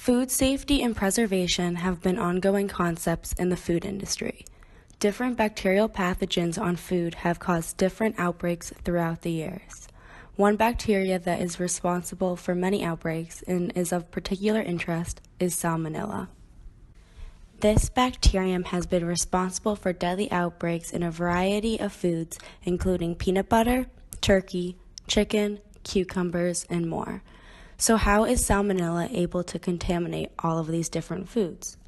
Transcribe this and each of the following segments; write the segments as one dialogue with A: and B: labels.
A: Food safety and preservation have been ongoing concepts in the food industry. Different bacterial pathogens on food have caused different outbreaks throughout the years. One bacteria that is responsible for many outbreaks and is of particular interest is Salmonella. This bacterium has been responsible for deadly outbreaks in a variety of foods, including peanut butter, turkey, chicken, cucumbers, and more. So how is Salmonella able to contaminate all of these different foods?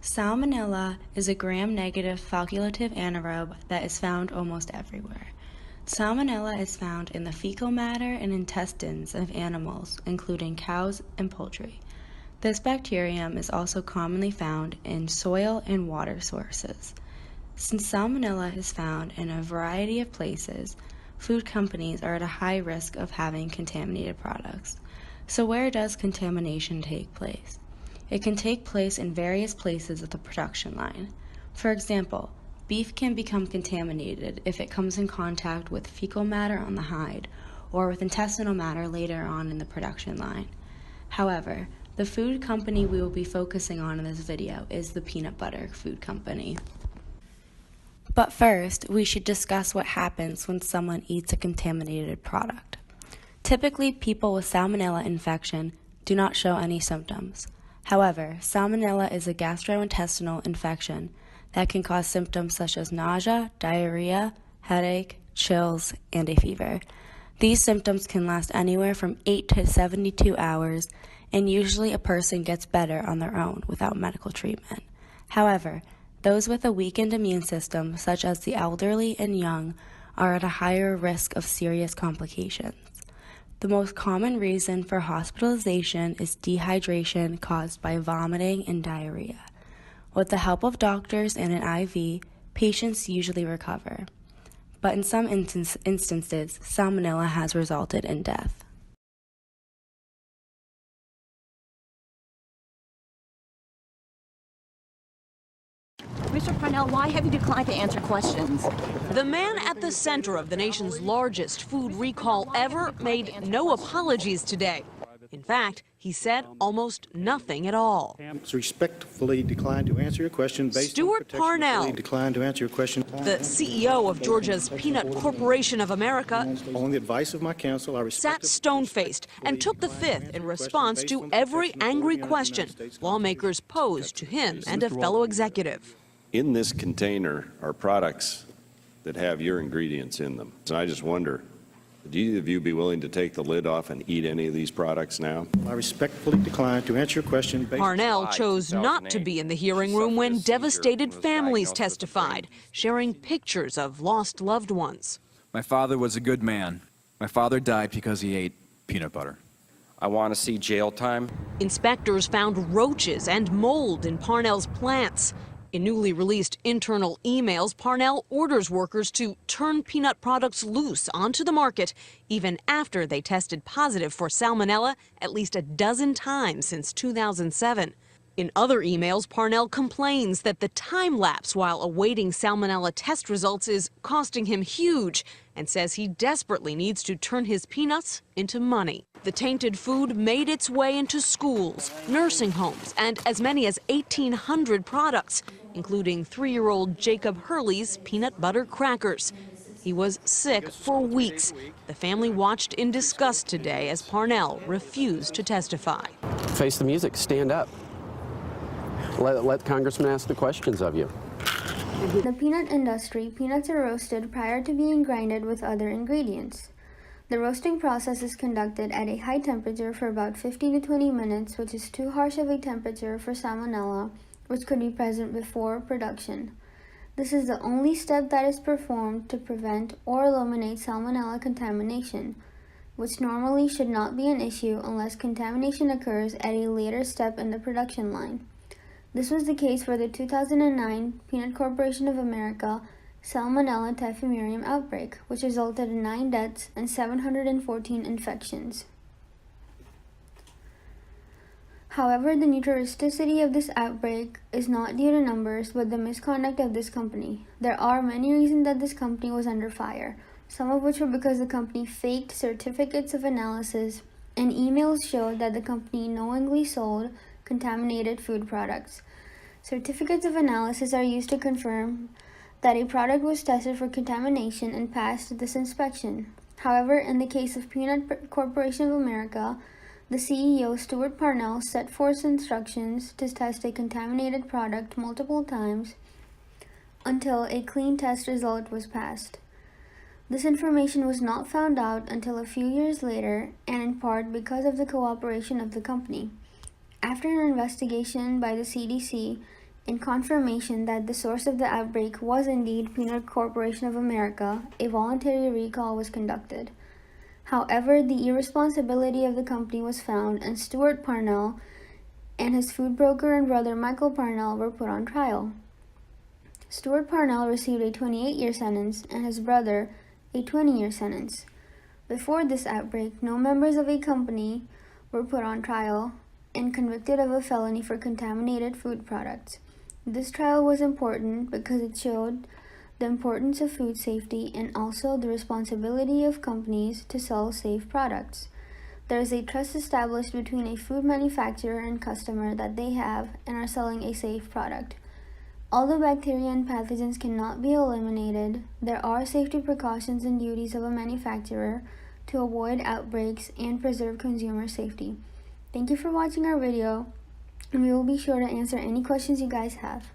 A: Salmonella is a gram-negative facultative anaerobe that is found almost everywhere. Salmonella is found in the fecal matter and intestines of animals, including cows and poultry. This bacterium is also commonly found in soil and water sources. Since Salmonella is found in a variety of places, food companies are at a high risk of having contaminated products. So where does contamination take place? It can take place in various places of the production line. For example, beef can become contaminated if it comes in contact with fecal matter on the hide or with intestinal matter later on in the production line. However, the food company we will be focusing on in this video is the peanut butter food company. But first, we should discuss what happens when someone eats a contaminated product. Typically, people with Salmonella infection do not show any symptoms. However, Salmonella is a gastrointestinal infection that can cause symptoms such as nausea, diarrhea, headache, chills, and a fever. These symptoms can last anywhere from 8 to 72 hours, and usually a person gets better on their own without medical treatment. However, those with a weakened immune system, such as the elderly and young, are at a higher risk of serious complications. The most common reason for hospitalization is dehydration caused by vomiting and diarrhea. With the help of doctors and an IV, patients usually recover. But in some instances, Salmonella has resulted in death.
B: Mr. Parnell, why have you declined to answer questions?
C: The man at the center of the nation's largest food recall ever made no apologies today. In fact, he said almost nothing at all.
D: Respectfully declined to answer your question.
C: Stuart Parnell,
D: declined to answer your question.
C: The CEO of Georgia's Peanut Corporation of America,
D: On the advice of my counsel, I
C: sat stone-faced and took the fifth in response to every angry question lawmakers posed to him and a fellow executive.
E: In this container are products that have your ingredients in them. And I just wonder, would either of you be willing to take the lid off and eat any of these products now?
D: I respectfully decline to answer your question.
C: Parnell chose not to be in the hearing room when devastated families testified, sharing pictures of lost loved ones.
F: My father was a good man. My father died because he ate peanut butter.
G: I want to see jail time.
C: Inspectors found roaches and mold in Parnell's plants. In newly released internal emails, Parnell orders workers to turn peanut products loose onto the market, even after they tested positive for Salmonella at least a dozen times since 2007. In other emails, Parnell complains that the time lapse while awaiting Salmonella test results is costing him huge and says he desperately needs to turn his peanuts into money. The tainted food made its way into schools, nursing homes, and as many as 1,800 products, including 3-year-old Jacob Hurley's peanut butter crackers. He was sick for weeks. The family watched in disgust today as Parnell refused to testify.
H: Face the music, stand up. Let Congressman ask the questions of you.
I: In the peanut industry, peanuts are roasted prior to being grinded with other ingredients. The roasting process is conducted at a high temperature for about 15 to 20 minutes, which is too harsh of a temperature for Salmonella, which could be present before production. This is the only step that is performed to prevent or eliminate Salmonella contamination, which normally should not be an issue unless contamination occurs at a later step in the production line. This was the case for the 2009 Peanut Corporation of America Salmonella typhimurium outbreak, which resulted in 9 deaths and 714 infections. However, the neurotoxicity of this outbreak is not due to numbers, but the misconduct of this company. There are many reasons that this company was under fire, some of which were because the company faked certificates of analysis and emails showed that the company knowingly sold contaminated food products. Certificates of analysis are used to confirm that a product was tested for contamination and passed this inspection. However, in the case of Peanut Corporation of America, the CEO, Stuart Parnell, set forth instructions to test a contaminated product multiple times until a clean test result was passed. This information was not found out until a few years later, and in part because of the cooperation of the company. After an investigation by the CDC and confirmation that the source of the outbreak was indeed Peanut Corporation of America, a voluntary recall was conducted. However, the irresponsibility of the company was found, and Stuart Parnell and his food broker and brother Michael Parnell were put on trial. Stuart Parnell received a 28-year sentence and his brother a 20-year sentence. Before this outbreak, no members of a company were put on trial and convicted of a felony for contaminated food products. This trial was important because it showed the importance of food safety and also the responsibility of companies to sell safe products. There is a trust established between a food manufacturer and customer that they have and are selling a safe product. Although bacteria and pathogens cannot be eliminated, there are safety precautions and duties of a manufacturer to avoid outbreaks and preserve consumer safety. Thank you for watching our video, and we will be sure to answer any questions you guys have.